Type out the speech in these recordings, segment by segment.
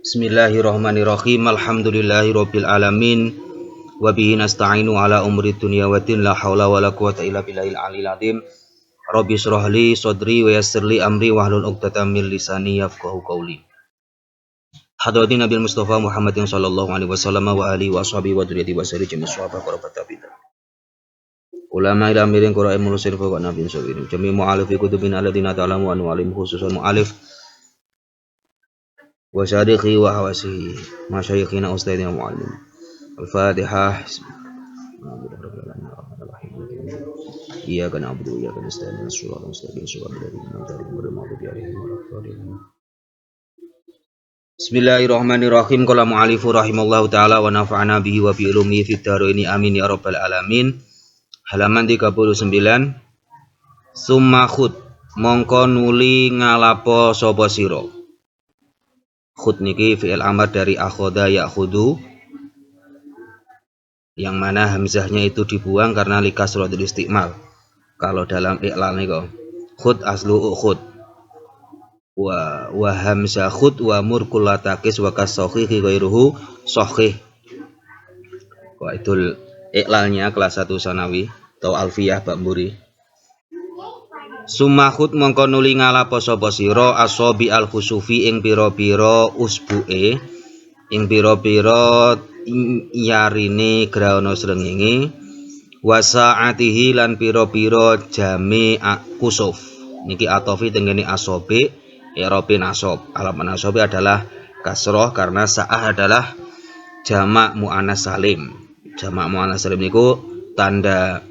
Bismillahirrahmanirrahim. Alhamdulillahirabbil alamin. Wa bihi nasta'inu ala umuri dunya waddin. La haula wala quwata illa billahil aliyil azim. Rabbi shrah li sadri wa yassir li amri wahlul 'uqdatam min lisani yafqahu qawli. Hadratin Nabi Mustafa Muhammadin sallallahu alaihi wasallam wa alihi wa ashabihi wa dzurriyyati wa sari jami' sahabat qarabat tabi'in. Ulama ila miring qura'il mulusir fa nabiyin sawirin. Jami' mu'alifi kutubin alladziina ta'lamu an alim khususan mu'alif wa syarikhi wa hawasihi masyayikhina ustadzina mu'allim. Al-Fatihah. Iyyaka na'budu wa iyyaka nasta'in. Shiratal mustaqim. Shiratal ladzina an'amta 'alaihim. Bismillahirrahmanirrahim. Qala mu'allifu rahimallahu taala wa nafa'ana bihi wa bi ulumihi fid dharaini amin ya rabbal alamin. Halaman 39. Summa khud mongko nuli ngalapo sapa sira. Khud niki fi'il amr dari akhoda ya'khudu, yang mana hamzahnya itu dibuang karena likasratul istiqmal. Kalau dalam i'lal niku khud aslu khud wa hamzah khud wa murkulatakis wa kasakhihi ghairuhu sahih. Qaidul i'lalnya kelas 1 sanawi atau alfiyah bab mburi. Summahut mongko nuli ngalapo sapa sira asobi al khusufi ing pira-pira usbuke, ing pira-pira yarine graana srengenge, wa saatihi lan pira-pira jame kusuf. Niki atofi tengene asobi i'rabi nasab. Alamat nasab adalah kasroh karena sa'ah adalah jamak muannas salim. Jamak muannas salim niku tanda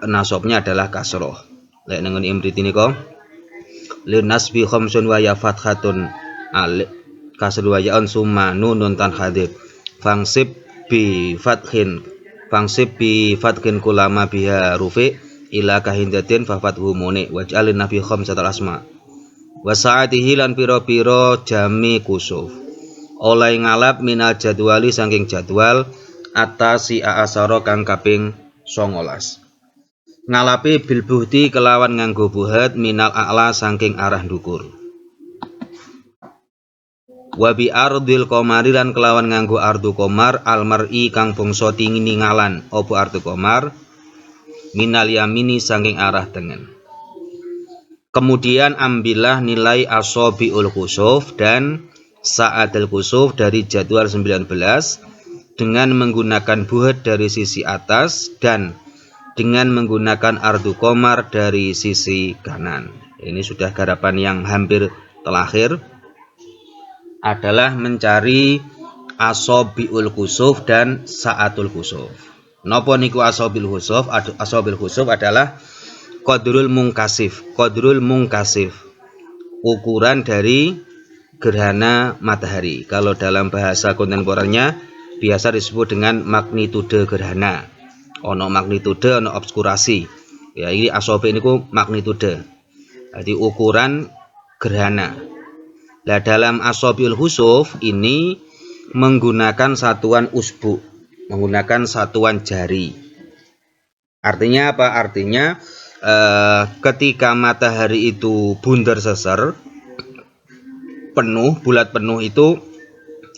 nasabnya adalah kasroh. Lek nengen imrit niku lin nasbi khamsun wa ya fathatun al kasru wa ya'un summa nunun tan hadid fangsib bi fathin kulama biha rufi ila kahindatin fa fathu muni waj'alin nabi khamsatal asma wa sa'atihi lan pira-pira jami kusuf oleh ngalap minal jadwali saking jadwal atasi asara kang kaping 19. Ngalapi bil buhti kelawan nganggo buhat minal a'la saking arah ndukur. Wa bi ardil qamari lan kelawan nganggo ardu qamar almar'i kang bangsa tingingalan apa ardu qamar minal yamini saking arah tengen. Kemudian ambillah nilai asobiul khusuf dan sa'atul khusuf dari jadwal 19 dengan menggunakan buhat dari sisi atas dan dengan menggunakan ardu qamar dari sisi kanan. Ini sudah garapan yang hampir terakhir adalah mencari asobiul khusuf dan sa'atul khusuf. Napa niku asobil khusuf? Asobil khusuf adalah qadrul mungkasif. Qadrul mungkasif, ukuran dari gerhana matahari. Kalau dalam bahasa kontemporer biasa disebut dengan magnitude gerhana. Ono magnitude, ono obskurasi. Ya, ini asobe niku magnitude. Jadi ukuran gerhana. Nah, dalam asobil khusuf ini menggunakan satuan usbu, menggunakan satuan jari. Artinya apa? Artinya ketika matahari itu bundar seser, penuh, bulat penuh itu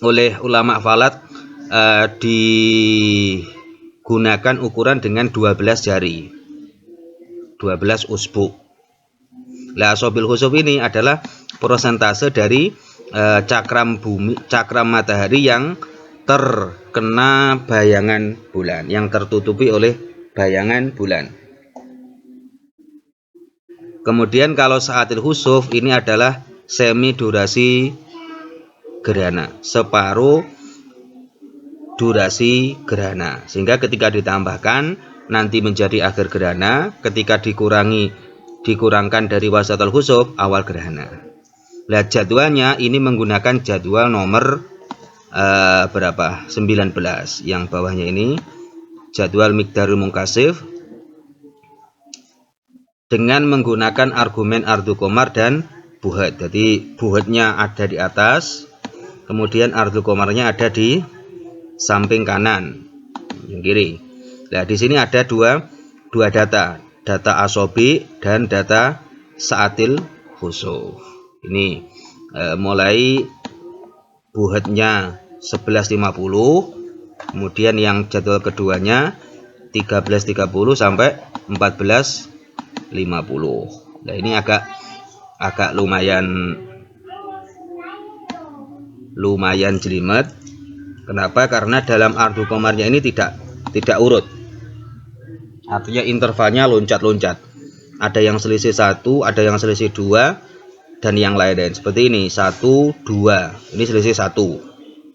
oleh ulama falak digunakan ukuran dengan 12 jari, 12 usbu. Lah asobil khusuf ini adalah persentase dari cakram matahari yang terkena bayangan bulan, yang tertutupi oleh bayangan bulan. Kemudian kalau sa'atul khusuf ini adalah semi durasi gerhana, separuh durasi gerhana, sehingga ketika ditambahkan nanti menjadi akhir gerhana, ketika dikurangkan dari wasatul khusuf awal gerhana. Nah, jadwalnya ini menggunakan jadwal nomor berapa? 19. Yang bawahnya ini jadwal miqdarul mungkasif dengan menggunakan argumen ardu qamar dan buhat. Jadi buhatnya ada di atas, kemudian ardu qamarnya ada di samping kanan, yang kiri. Nah, di sini ada dua data asobi dan data sa'atil khusuf. Ini mulai buhatnya 11.50, kemudian yang jadwal keduanya 13.30 sampai 14.50. Nah, ini agak lumayan jelimet. Kenapa? Karena dalam ardu komarnya ini tidak urut. Artinya intervalnya loncat-loncat. Ada yang selisih 1, ada yang selisih 2, dan yang lain-lain. Seperti ini, 1, 2. Ini selisih 1.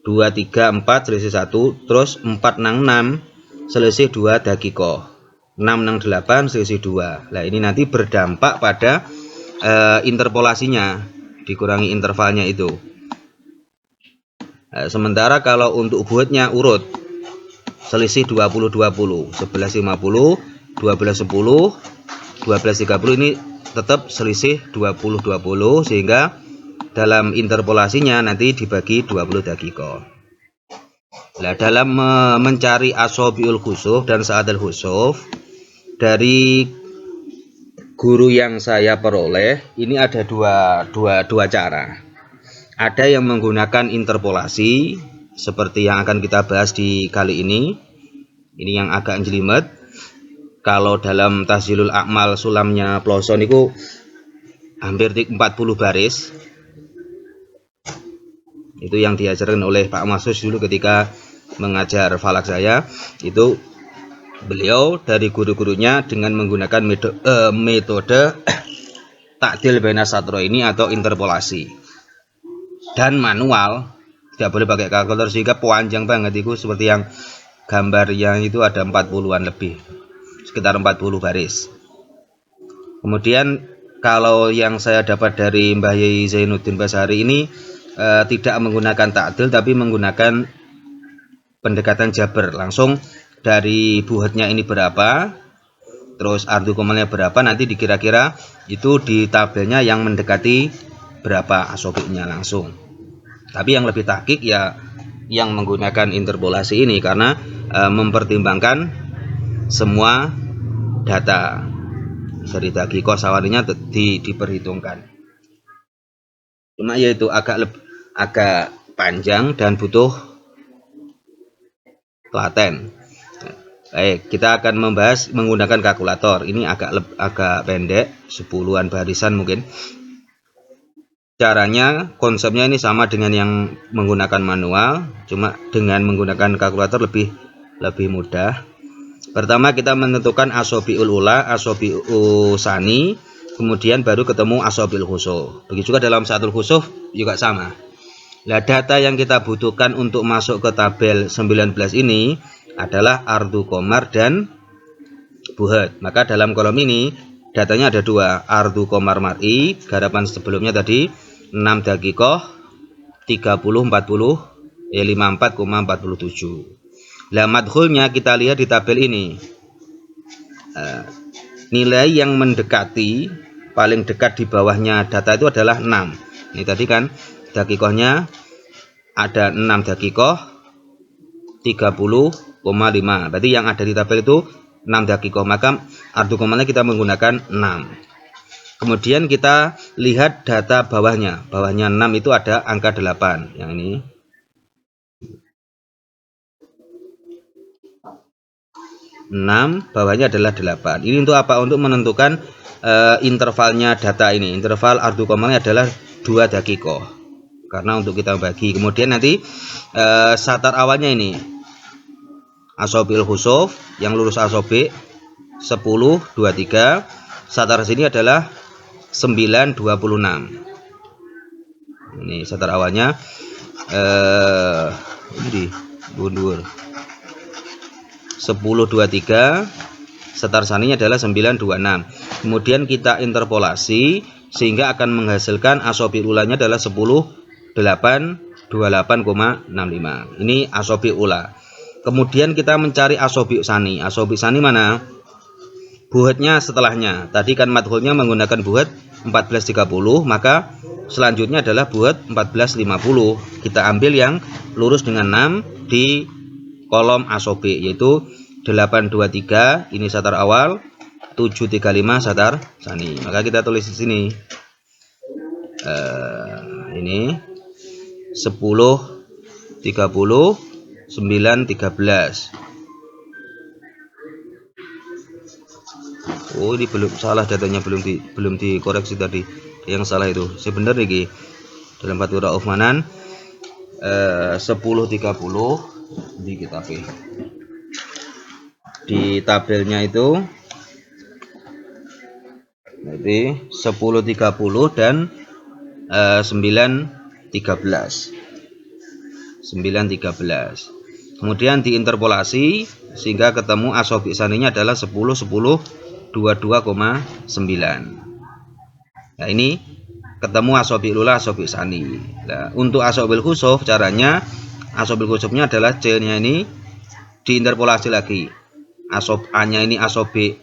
2, 3, 4 selisih 1. Terus 4 nang 6 selisih 2 dakiko. 6 nang 8 selisih 2. Nah, ini nanti berdampak pada interpolasinya, dikurangi intervalnya itu. Nah, sementara kalau untuk buatnya urut, selisih 20-20, 11.50, 12.10, 12.30, ini tetap selisih 20-20, sehingga dalam interpolasinya nanti dibagi 20 dakiko. Nah, dalam mencari asobiul khusuf dan sa'atul khusuf dari guru yang saya peroleh, ini ada dua cara. Ada yang menggunakan interpolasi seperti yang akan kita bahas di kali ini. Ini yang agak jelimet. Kalau dalam Tashilul A'mal sulamnya Ploso niku hampir 40 baris. Itu yang diajarkan oleh Pak Masus dulu ketika mengajar falak saya. Itu beliau dari guru-gurunya dengan menggunakan metode takdil baina satro ini atau interpolasi. Dan manual, tidak boleh pakai kalkulator, sehingga panjang banget itu, seperti yang gambar yang itu ada 40-an lebih, sekitar 40 baris. Kemudian kalau yang saya dapat dari Mbah Yai Zainuddin Basari ini tidak menggunakan takdil, tapi menggunakan pendekatan jabar, langsung dari buhatnya ini berapa, terus ardu komalnya berapa, nanti dikira-kira itu di tabelnya yang mendekati berapa asobiknya langsung. Tapi yang lebih tahqiq ya yang menggunakan interpolasi ini, karena mempertimbangkan semua data dari dakiko sawarinya diperhitungkan. Cuma yaitu agak panjang dan butuh telaten. Baik, kita akan membahas menggunakan kalkulator. Ini agak pendek, 10-an barisan mungkin. Caranya, konsepnya ini sama dengan yang menggunakan manual, cuma dengan menggunakan kalkulator lebih mudah. Pertama kita menentukan asobiul ula, asobiul sani, kemudian baru ketemu asobiul khusuf. Begitu juga dalam sa'atul khusuf juga sama. Nah, data yang kita butuhkan untuk masuk ke tabel 19 ini adalah ardu komar dan buhat. Maka dalam kolom ini datanya ada dua, ardu komar mar'i, garapan sebelumnya tadi 6 dakikoh 30-40 54,47. Nah, madkhulnya kita lihat di tabel ini. Nilai yang mendekati, paling dekat di bawahnya data itu adalah 6. Ini tadi kan dakikohnya ada 6 dakikoh 30,5. Berarti yang ada di tabel itu 6 dakikoh, maka ardu komarnya kita menggunakan 6. Kemudian kita lihat data bawahnya. Bawahnya 6 itu ada angka 8. Yang ini. Bawahnya adalah 8. Ini untuk apa? Untuk menentukan intervalnya data ini. Interval ardu komarnya adalah 2 dakiko. Karena untuk kita bagi. Kemudian nanti satar awalnya ini. Asobil khusuf. Yang lurus asobik 10, 23. Satar sini adalah 9, 26. Ini satar awalnya ini bundur 10, 23. Satar saninya adalah 9, 26. Kemudian kita interpolasi sehingga akan menghasilkan asobi ulanya adalah 10, 8, 28,65. Ini asobi ula. Kemudian kita mencari asobi sani. Asobi sani mana? Buhatnya setelahnya. Tadi kan madkhulnya menggunakan buhat 14.30, maka selanjutnya adalah buhat 14.50. Kita ambil yang lurus dengan 6 di kolom asobi, yaitu 823 ini satar awal, 735 satar sani. Maka kita tulis di sini ini 10, 30, 9, 13. Oh, ini belum salah datanya, belum dikoreksi tadi. Yang salah itu. Sebenarnya iki dalam Fathur Rauf Manan 10, 30 di kita di tabelnya itu jadi 10, 30 dan 9, 13. 9, 13. Kemudian diinterpolasi sehingga ketemu asobi saninya adalah 10, 10, 22,9. Nah, ini ketemu asobi ula, asobi sani. Nah, untuk asobil khusuf caranya, asobil khusufnya adalah C-nya ini diinterpolasi lagi. Asob A-nya ini asobi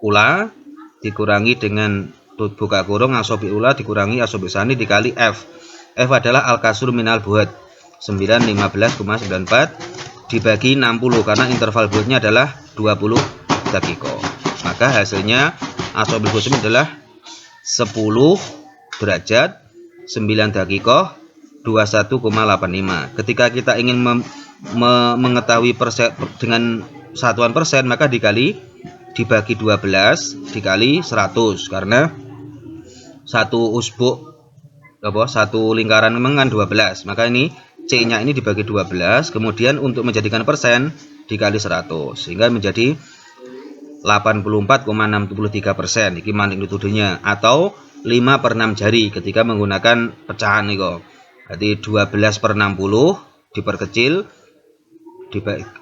ula dikurangi dengan buka kurung asobi ula dikurangi asobi sani dikali F. F adalah al-kasur minal buat 9, 15,94 dibagi 60 karena interval buatnya adalah 20 dakiko. Maka hasilnya asobil khusuf adalah 10 derajat 9 dakiko 21,85. Ketika kita ingin mengetahui persen dengan satuan persen, maka dibagi 12 dikali 100 karena satu usbuk satu lingkaran memang kan 12. Maka ini C-nya ini dibagi 12, kemudian untuk menjadikan persen dikali 100 sehingga menjadi 84,63%. Iki manik nutudunya atau 5/6 jari ketika menggunakan pecahan nih. Berarti 12/60 diperkecil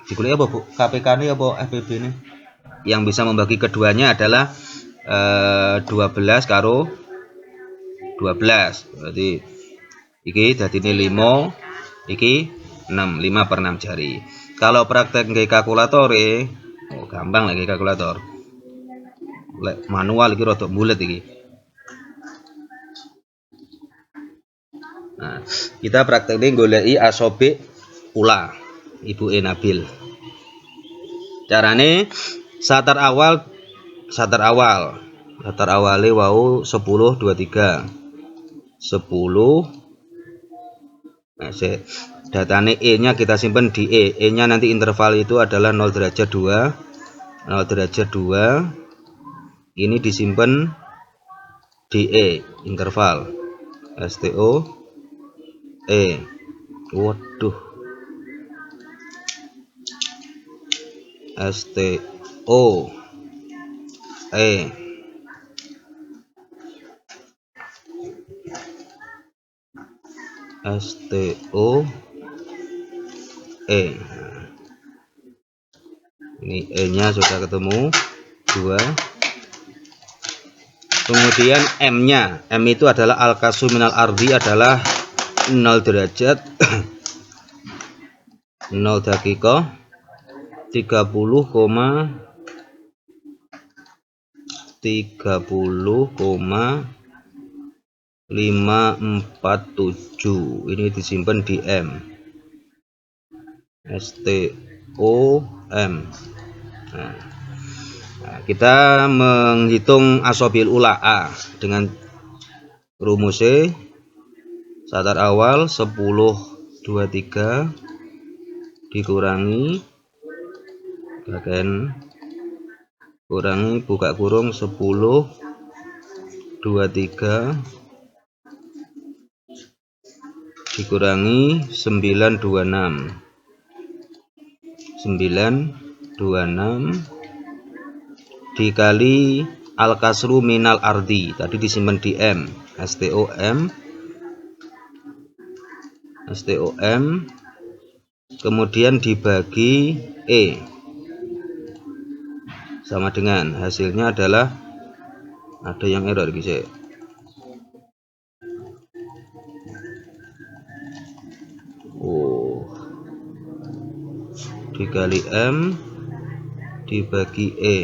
dikulik apa Bu? KPK ini apa FPB ini? Yang bisa membagi keduanya adalah 12 karo 12. Berarti iki dadine 5, iki 6, 5/6 jari. Kalau praktek nggawe kalkulator gampang lagi kalkulator. Lek manual iki rada bulet iki. Nah, kita praktekne goleki asobi ula ibuke Nabil. Carane satar awale wau 10, 23. 10. Nah, datane E-nya kita simpen di E. E-nya nanti interval itu adalah 0 derajat 2. 0 derajat 2. Ini disimpan di E interval. STO E. Waduh. STO E. STO E. Ini E-nya sudah ketemu 2. Kemudian M-nya, M itu adalah al-kasu minal ardi adalah 0 derajat 0 dakiko 30,547. Ini disimpan di M. STOM. Nah, kita menghitung asobil ula A dengan rumus satar awal 10, 23 dikurangi kurangi buka kurung 10, 23 dikurangi 926 dikali al-kasru minal ardi tadi disimpan di M. STOM kemudian dibagi E sama dengan hasilnya adalah ada yang error guys. Dikali M dibagi E.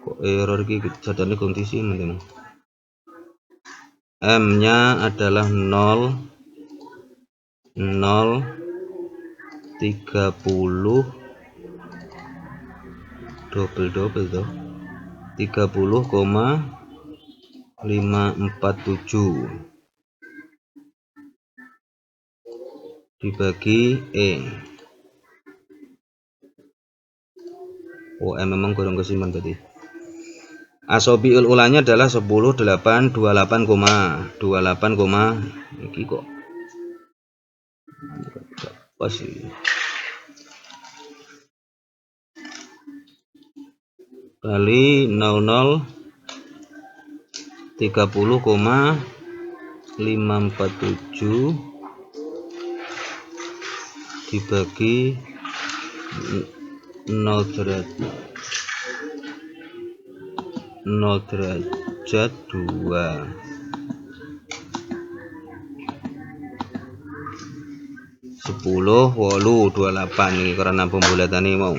Kok error iki jadane kondisi mending. M-nya adalah 0 30 double toh 30,547 547 dibagi E. Oh, M memang kurang kesimpan tadi. Asobiul ulanya adalah 10, 8, 28, 28, iki kok pas sih. Kali 00 30,547 dibagi 0 derajat 2. 10 8 28 ini karena pembulatan ini mau.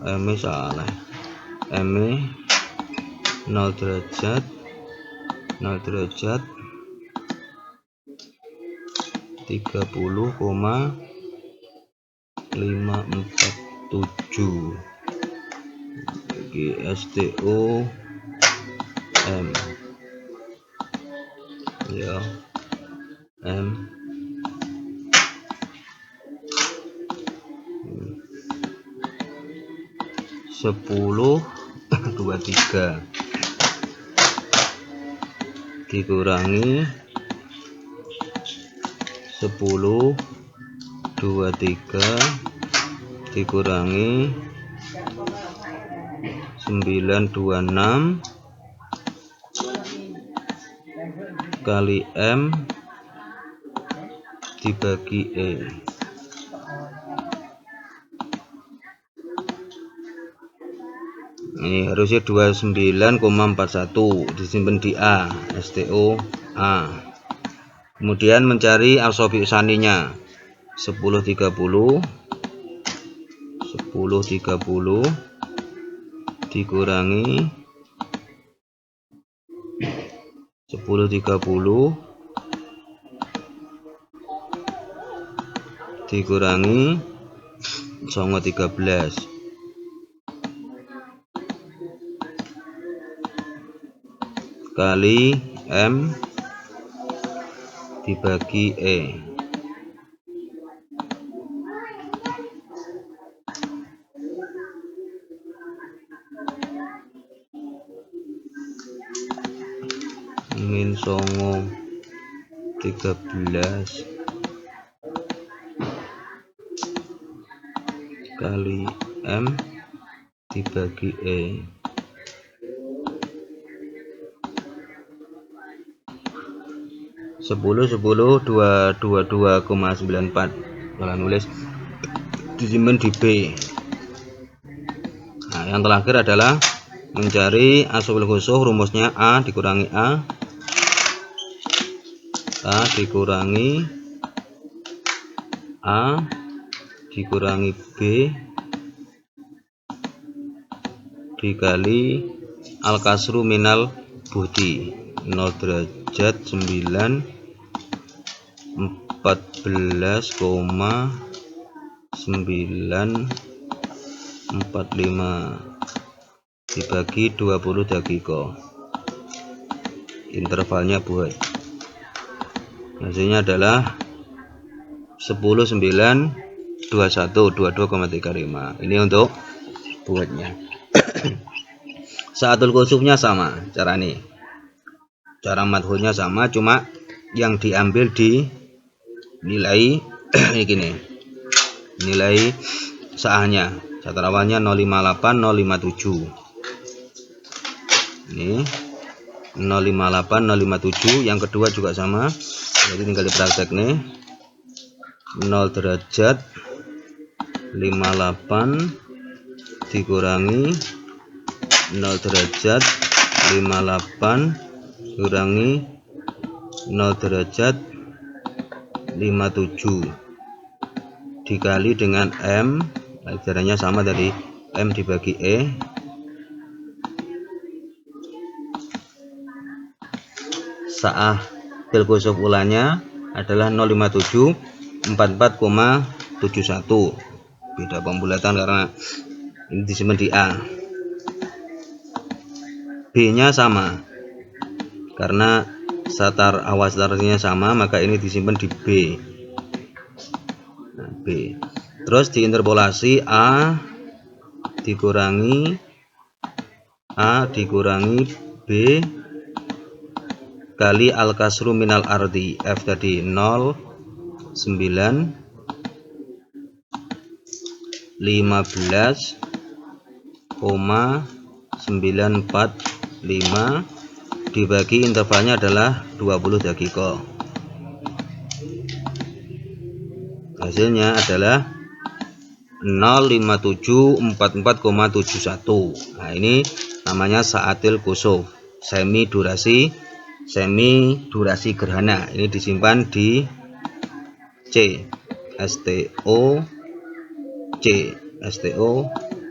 M salah. M 0 derajat 30,547 STO M ya M 10,23 dikurangi 10,23 dikurangi 926 kali M dibagi E. Ini harusnya 29,41 disimpan di A, STO A. Kemudian mencari asobi saninya 1030 dikurangi 1030 dikurangi 0,13 kali M dibagi E. Min 0,13 kali M dibagi E. 222,94 kalau nulis disimpan di B. Nah, yang terakhir adalah mencari asobul khusuh. Rumusnya A dikurangi A dikurangi A dikurangi B dikali al-kasru minal buhdi 0 derajat 9 14,945 dibagi 20 dakiko. Intervalnya buat. Hasilnya adalah 10,921 22,35. Ini untuk buatnya. Saatul kusufnya sama cara nih. Cara madhurnya sama, cuma yang diambil di nilai ini gini. Nilai saahnya. Satrawannya 058 057. Ini 058 057, yang kedua juga sama. Jadi tinggal dipraktek nih. 0 derajat 58 dikurangi 0 derajat 58 kurangi 0 derajat 57 dikali dengan M. Pelajarannya sama tadi, M dibagi E. Saah bil kusuf ulanya adalah 057 44,71. Beda pembulatan karena ini disimpan di A. B-nya sama. Karena satar awal satarnya sama, maka ini disimpan di B. Nah, B. Terus diinterpolasi A dikurangi B kali al-kasru minal ardi. F tadi 0, 9, 15,945 dibagi intervalnya adalah 20 dakiko. Hasilnya adalah 05744,71. Nah, ini namanya saatil kusuf, semi durasi gerhana. Ini disimpan di C, STO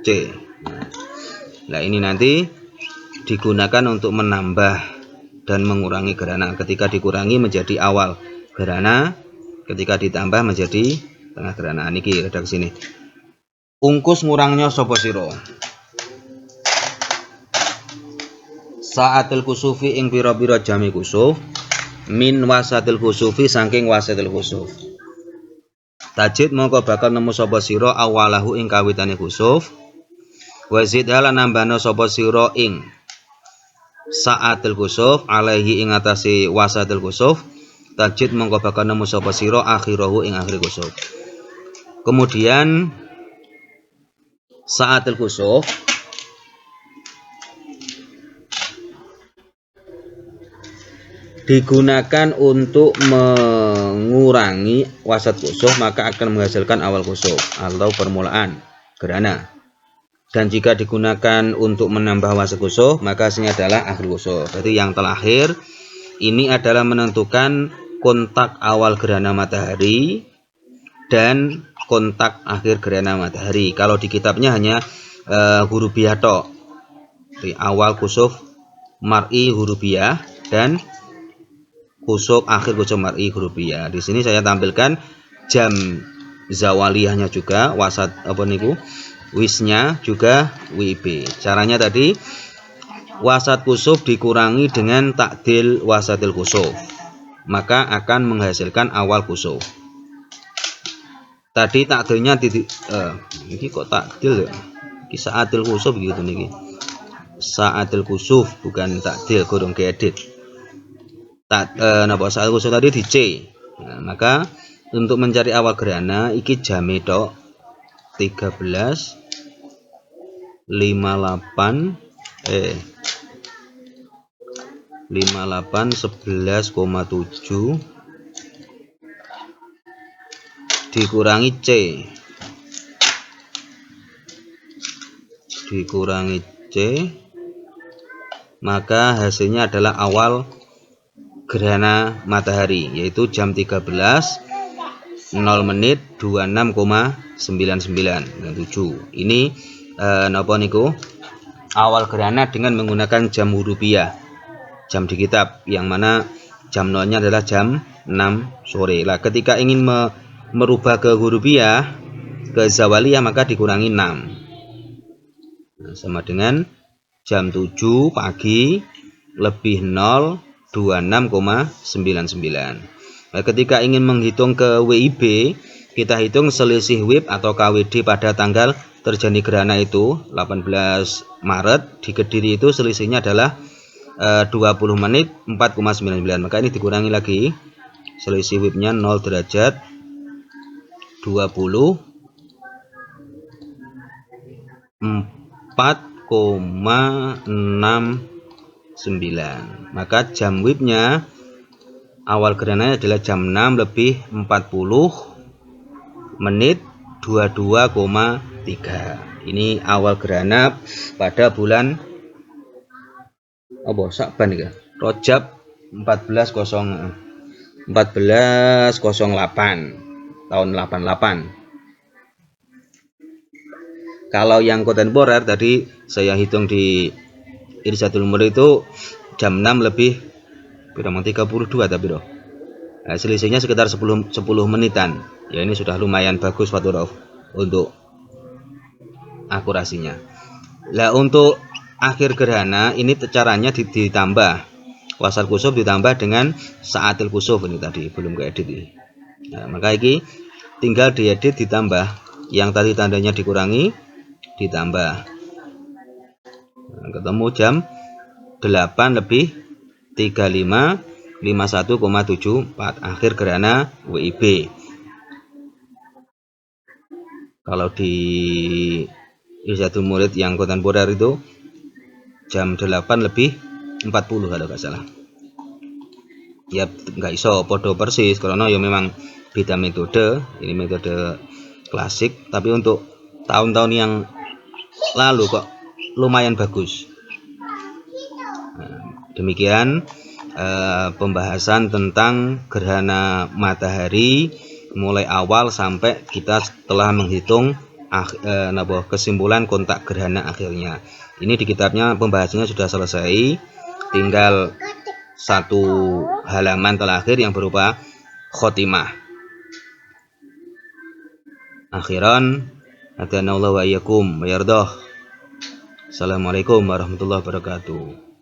C. Nah, ini nanti digunakan untuk menambah dan mengurangi gerhana. Ketika dikurangi menjadi awal gerhana, ketika ditambah menjadi tengah gerhana. Niki redaksi sini. Ungkus ngurangnya sapa sira? Saatil kusufi ing pira-pira jami kusuf, min wasatil kusufi saking wasatil kusuf. Tajid mongko bakal nemu sapa sira awalahu ing kawitane kusuf. Wazid lan nambahna sapa sira ing saatil kusuf alaihi ing atase wasatil kusuf. Tajid mongko bakal nemu sapa sira akhirahu ing akhir kusuf. Kemudian saatil kusuf digunakan untuk mengurangi wasat kusuf, maka akan menghasilkan awal kusuf atau permulaan gerhana. Dan jika digunakan untuk menambah wasat kusuf, maka hasilnya adalah akhir kusuf. Jadi yang terakhir ini adalah menentukan kontak awal gerhana matahari dan kontak akhir gerhana matahari. Kalau di kitabnya hanya hurufiyah tok. Di awal kusuf mar'i hurufiyah dan kusuf akhir kusuf mar'i hurufiyah. Di sini saya tampilkan jam zawaliyahnya juga, wasat apa niku? Wisnya juga WIB. Caranya tadi wasat kusuf dikurangi dengan takdil wasatil kusuf, maka akan menghasilkan awal kusuf. Tadi takdilnya ini kok takdil ya? Ini saatil kusuf gitu niki. Saatil kusuf bukan takdil, kurang keedit. Napa saatil kusuf tadi di C. Nah, maka untuk mencari awal gerhana iki jame tok 13 58 11,7 dikurangi C, maka hasilnya adalah awal gerhana matahari, yaitu jam 13 0 menit 26,99. Ini napa niku awal gerhana dengan menggunakan jam hurufiyah, jam di kitab, yang mana jam nolnya adalah jam 6 sore. Lah ketika ingin merubah ke hurufiyah, ke zawaliyah, maka dikurangi 6. Nah, sama dengan jam 7 pagi lebih 0 26,99. Nah, ketika ingin menghitung ke WIB, kita hitung selisih WIB atau KWD pada tanggal terjadi gerhana itu 18 Maret di Kediri, itu selisihnya adalah 20 menit 4,99. Maka ini dikurangi lagi, selisih WIB-nya 0 derajat 20 4,69. Maka jam WIB-nya awal gerhananya adalah jam 6 lebih 40 menit 22,3. Ini awal gerhana pada bulan Sa'ban ya, Rajab 1408 tahun 88. Kalau yang kontemporer tadi saya hitung di Irsyadul Umur itu jam 6 lebih 32 tapi Selisihnya sekitar 10 menitan. Ya, ini sudah lumayan bagus Faturov untuk akurasinya. Lah untuk akhir gerhana ini caranya ditambah wasal kusuf ditambah dengan saatil kusuf, ini tadi belum keedit ini. Nah, maka ini tinggal diedit ditambah, yang tadi tandanya dikurangi ditambah. Nah, ketemu jam 8:35 51,74 akhir gerhana WIB. Kalau di Irsyadul Murid yang kontemporer itu jam 8:40 kalau nggak salah. Ya nggak iso podo persis karena ya memang beda metode. Ini metode klasik, tapi untuk tahun-tahun yang lalu kok lumayan bagus. Nah, demikian pembahasan tentang gerhana matahari mulai awal sampai kita telah menghitung kesimpulan kontak gerhana akhirnya. Ini di kitabnya pembahasannya sudah selesai, tinggal satu halaman terakhir yang berupa khotimah. Akhiran, hadanallahu wa iyyakum wa yardah. Assalamualaikum warahmatullahi wabarakatuh.